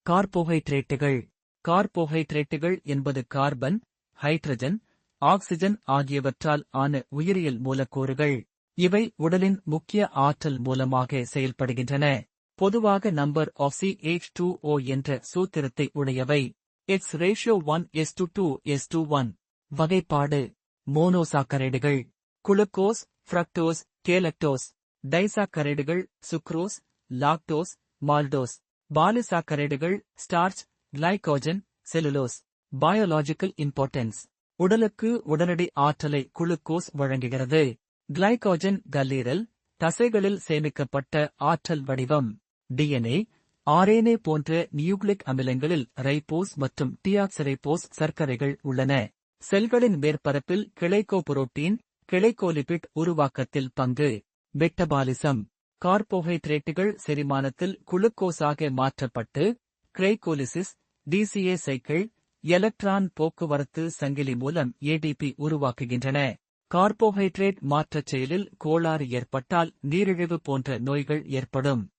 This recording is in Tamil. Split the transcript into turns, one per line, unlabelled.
கார்போஹைட்ரேட்டுகள். கார்போஹைட்ரேட்டுகள் என்பது கார்பன், ஹைட்ரஜன், ஆக்சிஜன் ஆகியவற்றால் ஆன உயிரியல் மூலக்கூறுகள். இவை உடலின் முக்கிய ஆற்றல் மூலமாக செயல்படுகின்றன. பொதுவாக நம்பர் ஆஃப் CH2O என்ற சூத்திரத்தை உடையவை. X:1:2:1. வகைப்பாடு. மோனோசாக்கரைடுகள். Glucose, fructose, galactose. டைசாக்கரைடுகள் சுக்ரோஸ், லாக்டோஸ், மால்டோஸ். பாலிசாக்கரைடுகள் starch, glycogen, cellulose. Biological importance. உடலுக்கு உடனடி ஆற்றலை குளுக்கோஸ் வழங்குகிறது. கிளைகோஜன் கல்லீரல், தசைகளில் சேமிக்கப்பட்ட ஆற்றல் வடிவம். DNA, RNA போன்ற நியூக்ளிக் அமிலங்களில் ரைபோஸ் மற்றும் டிஆக்ஸரைபோஸ் சர்க்கரைகள் உள்ளன. செல்களின் மேற்பரப்பில் கிளைகோபுரோட்டீன், கிளைகோலிபிட் உருவாக்கத்தில் பங்கு. மெட்டபாலிசம். கார்போஹைட்ரேட்டுகள் செரிமானத்தில் குளுக்கோஸாக மாற்றப்பட்டு கிளைகோலிசிஸ், DCA சைக்கிள், எலக்ட்ரான் போக்குவரத்து சங்கிலி மூலம் ADP உருவாக்குகின்றன. கார்போஹைட்ரேட் மாற்றச் செயலில் கோளாறு ஏற்பட்டால் நீரிழிவு போன்ற நோய்கள் ஏற்படும்.